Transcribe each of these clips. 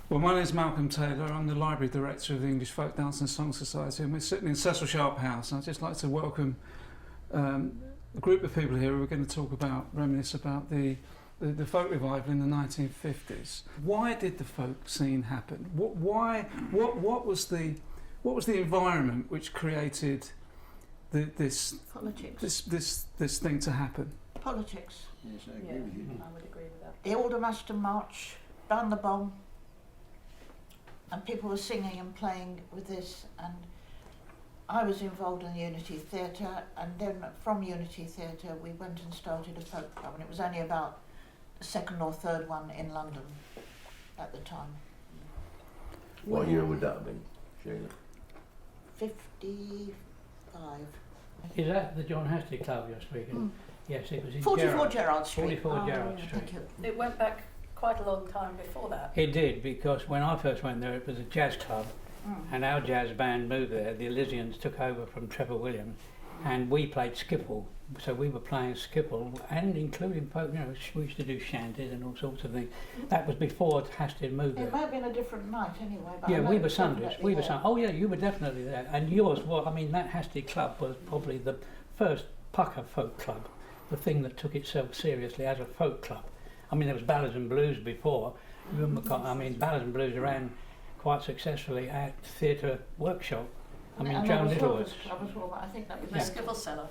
Well, my name is Malcolm Taylor. I'm the Library Director of the English Folk Dance and Song Society, and we're sitting in Cecil Sharp House. And I'd just like to welcome a group of people here who are going to reminisce about the folk revival in the 1950s. Why did the folk scene happen? What was the environment which created this thing to happen? Politics. Yes, I agree with you. I would agree with that. The Aldermaston March, Down the Bomb, and people were singing and playing with this, and I was involved in the Unity Theatre, and then from Unity Theatre we went and started a folk club, and it was only about the second or third one in London at the time. What year would that have been, Sheila? 55. Is that the John Hastie Club you're speaking? Yes, it was in 44 Gerrard Street. 44 Gerrard Street. Thank you. It went back quite a long time before that. It did, because when I first went there it was a jazz club, and our jazz band moved there. The Elysians took over from Trevor Williams, and we played skiffle. So we were playing skiffle, and including folk, we used to do shanties and all sorts of things. That was before Hastie had moved there. It might have been a different night anyway. But Yeah, I know we it were was Sundays. definitely We were there. Sundays. Oh yeah, you were definitely there. And yours, that Hastie Club was probably the first pucker folk club, the thing that took itself seriously as a folk club. I mean, there was ballads and blues before. Ballads and blues ran quite successfully at Theatre Workshop. Joan Littlewood's. I think that was The Skiffle Cellar.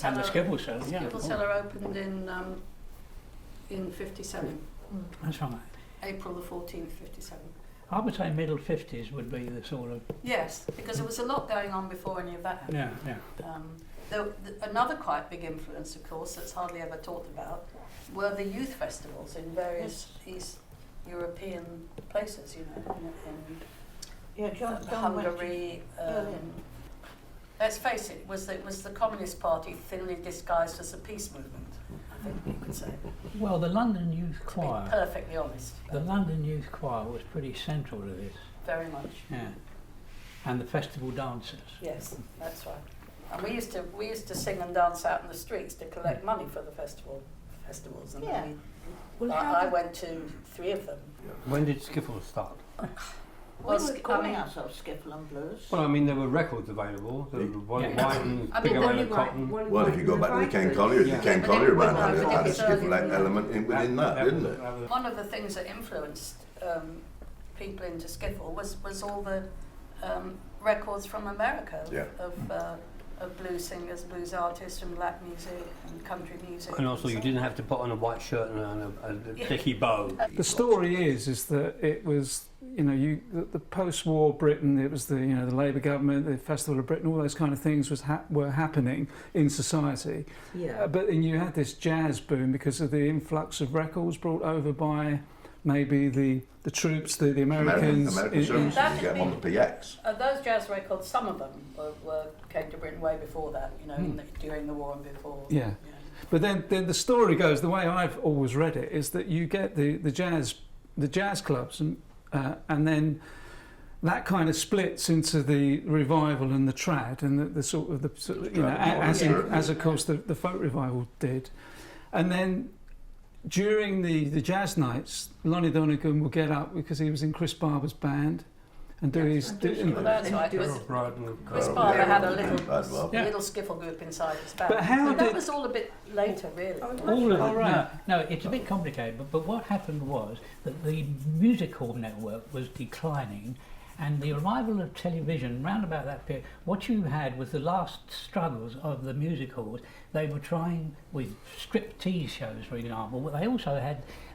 And the Skiffle Cellar, yeah. Skiffle Cellar opened in 57. That's right. April the 14th, 57. I would say middle 50s would be the sort of... Yes, because there was a lot going on before any of that happened. Yeah. Another quite big influence, of course, that's hardly ever talked about, were the youth festivals in various East European places, in John Hungary. Let's face it, was the Communist Party thinly disguised as a peace movement, I think you could say. Well, the London Youth To be Choir... perfectly honest. The London Youth Choir was pretty central to this. Very much. Yeah. And the festival dancers. Yes, that's right. And we used to sing and dance out in the streets to collect money for the festivals. And I went to 3 of them. When did skiffle start? We were calling ourselves Skiffle and Blues. Well, I mean, there were records available. There were white and bigger one of cotton. Well, if you go back to the Ken Collier, the Ken Collier band had a skiffle element within that, didn't it? One of the things that influenced people into skiffle was all the records from America of blues singers, blues artists, and black music and country music. And also, you didn't have to put on a white shirt and a dicky bow. The story is that it was, the post-war Britain. It was the Labour government, the Festival of Britain, all those kind of things were happening in society. Yeah. But you had this jazz boom because of the influx of records brought over by maybe the troops, the Americans. American services, you get them on the PX. Those jazz records, some of them came to Britain way before that, during the war and before. Yeah. But then the story goes, the way I've always read it, is that you get the jazz clubs, and then that kind of splits into the revival and the trad, and as of course the folk revival did, and then during the jazz nights, Lonnie Donegan will get up because he was in Chris Barber's band and do his. That's right. Chris Barber had a little skiffle group inside his band. But that was all a bit later, really. All of it. No, it's a bit complicated. But what happened was that the music hall network was declining, and the arrival of television round about that period, what you had was the last struggles of the music halls. They were trying with striptease shows, for example, but they also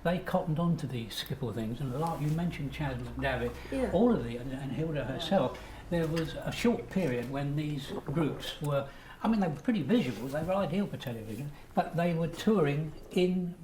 they cottoned on to these skiffle things, and you mentioned Chaz McDavitt, all of and Hylda herself. There was a short period when these groups were, they were pretty visual, they were ideal for television, but they were touring in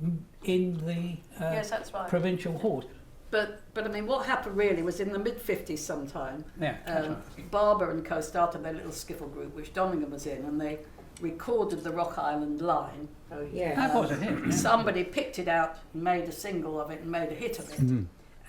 the yes, that's right. provincial halls. But what happened really was in the mid-50s sometime, right. Barber and co started their little skiffle group, which Donegan was in, and they recorded the Rock Island line. Oh, yeah. That was a hit. Yeah. Somebody picked it out and made a single of it and made a hit of it.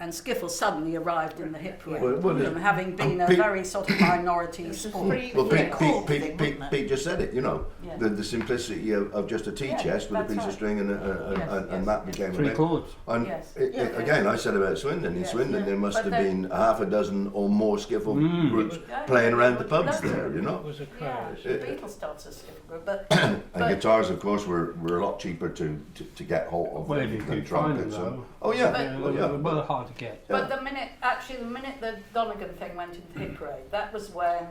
and skiffle suddenly arrived in the hip parade, Well, from having been a Pete- very sort of minority sport. Well, Cool thing, Pete wasn't it? Pete just said it, you know, Yeah. the simplicity of just a tea Yeah, chest with a that's piece of right. string and Yes. that became Three a chords. And Yes. again, I said about Swindon. In Yes. Swindon, Yeah. there must But have then- been half a dozen or more skiffle groups Yeah, playing around the loads pubs of there, you It know. was a Yeah, crowd. the Beatles started a skiffle group, but And guitars, of course, were a lot cheaper to get hold of Well, if you than could find them, trumpets. though. Oh yeah, But- Well, hard to get. But the minute the Donegan thing went into hit parade, that was when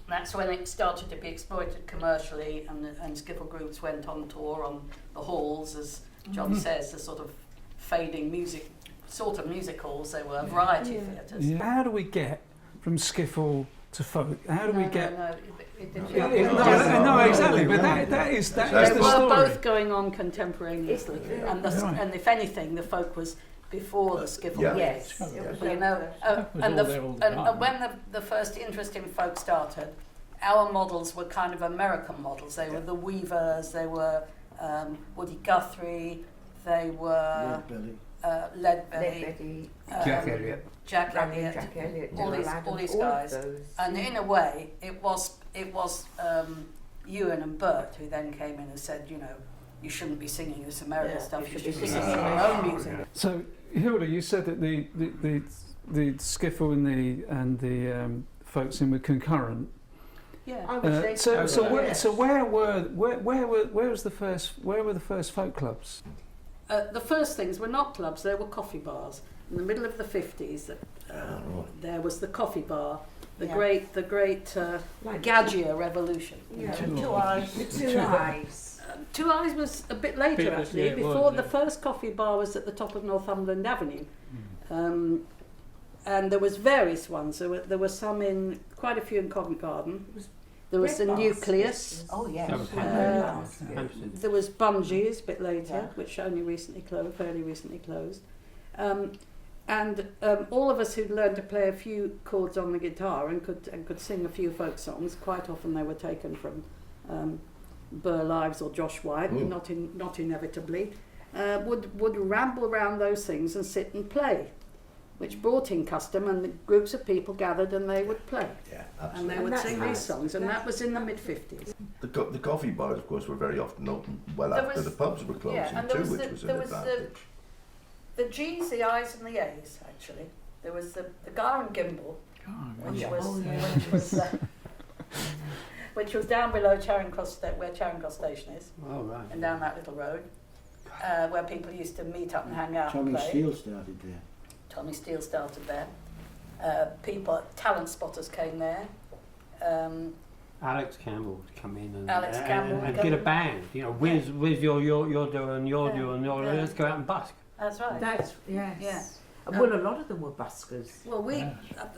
that's when it started to be exploited commercially, and skiffle groups went on tour on the halls, as John says, the sort of fading music halls. They were variety theatres. Yeah. How do we get from skiffle to folk? How do we get? No, it didn't Yeah, happen. no, exactly. But that is They the were story. both going on contemporaneously, and Right. and if anything, the folk was before the skiffle. Yeah. Yes. Yeah. It was You know, was and all there all the time. when the first interest in folk started, our models were kind of American models. They were the Weavers, they were Woody Guthrie, they were Leadbelly, Jack Elliott. Jack Elliott, all these guys. And in a way, it was Ewan and Burke who then came in and said, you know, you shouldn't be singing this American stuff. You should be singing your own music. So, Hylda, you said that the skiffle and the folk scene were concurrent. Yeah. I would say Where were the first folk clubs? The first things were not clubs; they were coffee bars. In the middle of the 50s, there was the coffee bar, the great Gadget revolution. Yeah. Two eyes. Two eyes. Two Eyes was a bit later, Bit- actually. yeah, it Before was, the yeah. first coffee bar was at the top of Northumberland Avenue, and there was various ones. There were some in quite a few in Covent Garden. There was the Red Nucleus. Oh yes. That was Hampstead. There was Bungees a bit later, which only fairly recently closed. And all of us who'd learned to play a few chords on the guitar and could sing a few folk songs, quite often they were taken from Burr Lives or Josh White, not inevitably, would ramble around those things and sit and play, which brought in custom, and the groups of people gathered and they would play. Yeah, And absolutely. they would that's sing nice. these songs, and that was in the mid-50s. The coffee bars, of course, were very often open well There after was- the pubs were closing and too, there was which the- was an there was the- advantage. The G's, the I's and the A's, actually. There was the Gar and Gimble, which was down below Charing Cross, where Charing Cross Station is, Oh, right. and down that little road, where people used to meet up and hang out and Tommy play. Steele started there. Tommy Steele started there. Talent spotters came there. Alex Campbell would come in and, Alex Campbell would and come get a in. band. You know, where's you're doing, you're Yeah. doing, Yeah. let's go out and busk. That's right. That's yes. Yeah. Well, a lot of them were buskers. Well,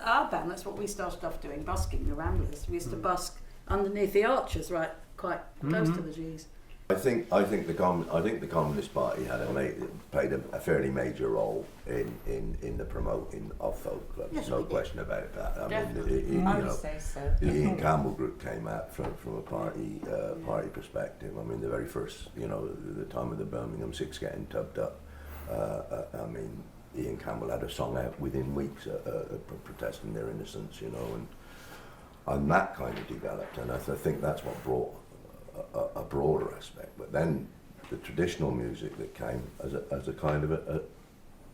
our band, that's what we started off doing, busking the Ramblers. We used to busk underneath the arches, right, quite close to the G's. I think the Communist Party played a fairly major role in the promoting of folk clubs. Yes, No we did. question about that. I Definitely. mean, I you would know, say so. the Ian Campbell group came out from a party perspective. I mean, the very first, the time of the Birmingham Six getting tubbed up. I mean, Ian Campbell had a song out within weeks protesting their innocence, and that kind of developed. And I think that's what brought a broader aspect. But then the traditional music that came as a kind of a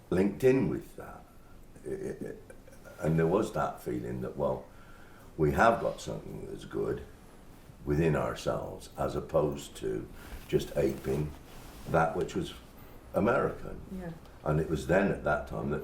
linked in with that. And there was that feeling that, well, we have got something that's good within ourselves, as opposed to just aping that which was American. Yeah. And it was then at that time that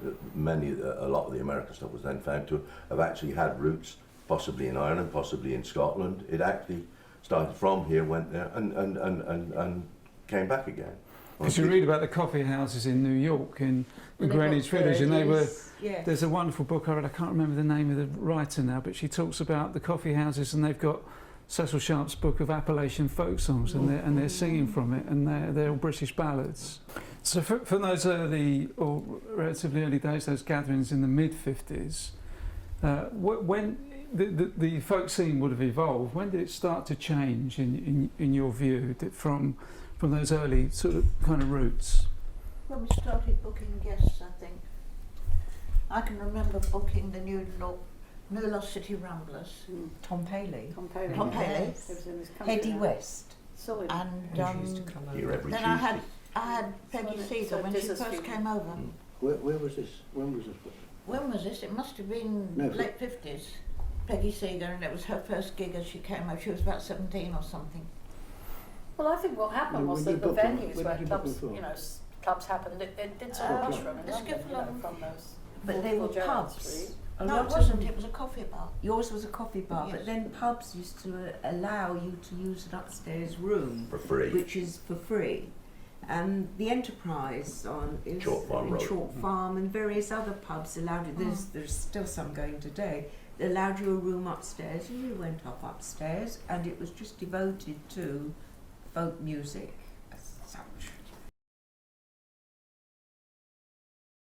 a lot of the American stuff was then found to have actually had roots, possibly in Ireland, possibly in Scotland. It actually started from here, went there, and came back again. Because you read about the coffee houses in New York, in Greenwich Village, and they were. Yes. There's a wonderful book I read. I can't remember the name of the writer now, but she talks about the coffee houses, and they've got Cecil Sharp's book of Appalachian folk songs, and they're singing from it, and they're all British ballads. So for those early or relatively early days, those gatherings in the mid-50s, when the folk scene would have evolved, when did it start to change in your view from those early sort of kind of roots? when we started booking guests, I think. I can remember booking the New Lost City Ramblers. Tom Paley. Tom Paley. Yes. It was in this country Eddie now. West. Saw him. And used to come Here over. every then Tuesday. I had Peggy So Cecil when she this is first the- came over. Where was this? When was this? When was this? It must have been No, late 50s. Peggy Seeger, and it was her first gig as she came over. She was about 17 or something. Well, I think what happened When was you that the booked them, venues where where did you book clubs, them for? you know, clubs happened, it did sort of mushroom in the London, Skiffle you know, and- from those. But they were Gerrard pubs. Street. A No, lot it of wasn't. them- It was a coffee bar. Yours was a coffee bar, Yes. but then pubs used to allow you to use an upstairs room, For free. which is for free. And the Enterprise is Chalk Farm in Road. Chalk Farm, and various other pubs allowed you. There's still some going today. They allowed you a room upstairs, and you went up upstairs, and it was just devoted to folk music as such.